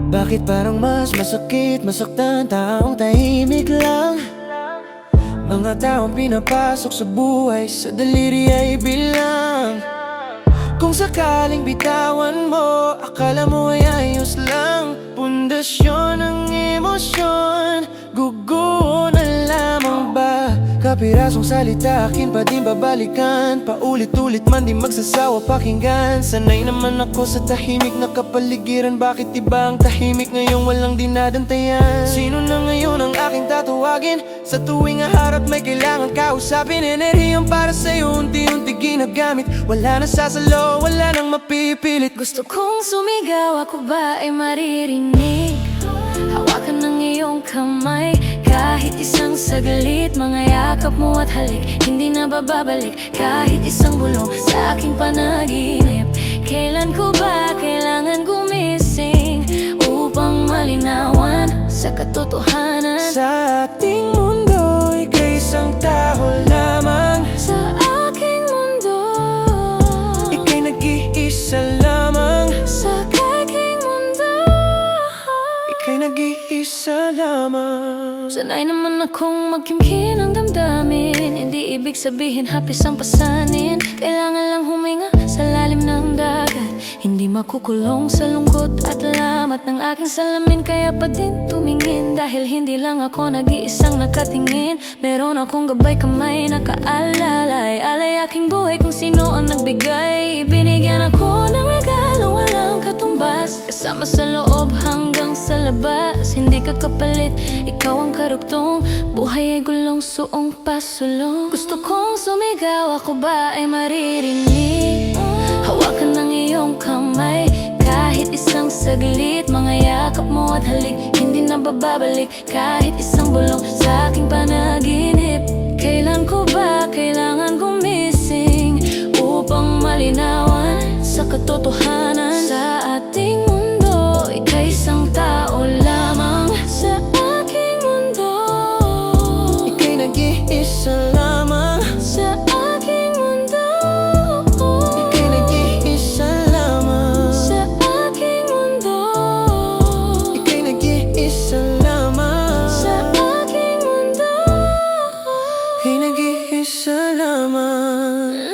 Bakit parang mas masakit masaktan taong tahimik lang? Mga taong pinapasok sa buhay sa daliri ay bilang. Kung sakaling bitawan mo, akala mo ay ayos lang. Pundasyon ng emosyon, guguho na lamang ba? Kapirasong salita akin pa din babalikan, paulit-ulit man di magsasawa pakinggan. Sanay naman ako sa tahimik na kapaligiran, bakit iba ang tahimik ngayong walang dinadantayan? Sino na ngayon ang aking tatawagin? Sa tuwing harap may kailangan kausapin, enerhiyang para sa'yo unti-unti ginagamit. Wala na sasalo, wala nang mapipilit. Gusto kong sumigaw, ako ba ay maririnig? Hawakan ng iyong kamay, kahit isang saglit. Mga yakap mo at halik, hindi na bababalik. Kahit isang bulong sa aking panaginip. Kailan ko ba kailangan gumising upang malinawan sa katotohanan? Sa ating mundo, ika'y isang tao lamang. Sa aking mundo, Ika'y nag-iisa lamang. sa aking mundo, Ika'y nag-iisa lamang. sanay naman akong magkimkin ng damdamin. Hindi ibig sabihin hapis ang pasanin. Kailangan lang huminga sa lalim ng dagat. Hindi makukulong sa lungkot at lamat ng aking salamin. Kaya pa din tumingin, dahil hindi lang ako nag-iisang nakatingin. Meron akong gabay kamay, nakaalalay. Alay aking buhay kung sino ang nagbigay. Binigyan ako ng regalo, walang katumbas. Kasama sa loob hanggang sa labas. Hindi ka kapalit, ikaw ang karugtong. Buhay ay gulong, suong pasulong. Gusto kong sumigaw, ako ba ay maririnig? Hawakan ng iyong kamay, kahit isang saglit. Mga yakap mo at halik, hindi na bababalik. Kahit isang bulong sa aking panaginip. Kailan ko ba kailangan gumising upang malinawan sa katotohanan? Sa ating mundo, ika'y isang tao lamang. Sa aking mundo, Ika'y nag-iisa lamang. sa aking mundo, Ika'y nag-iisa lamang. sa aking mundo, Ika'y nag-iisa lamang. sa aking mundo. Ika'y nag-iisa lamang.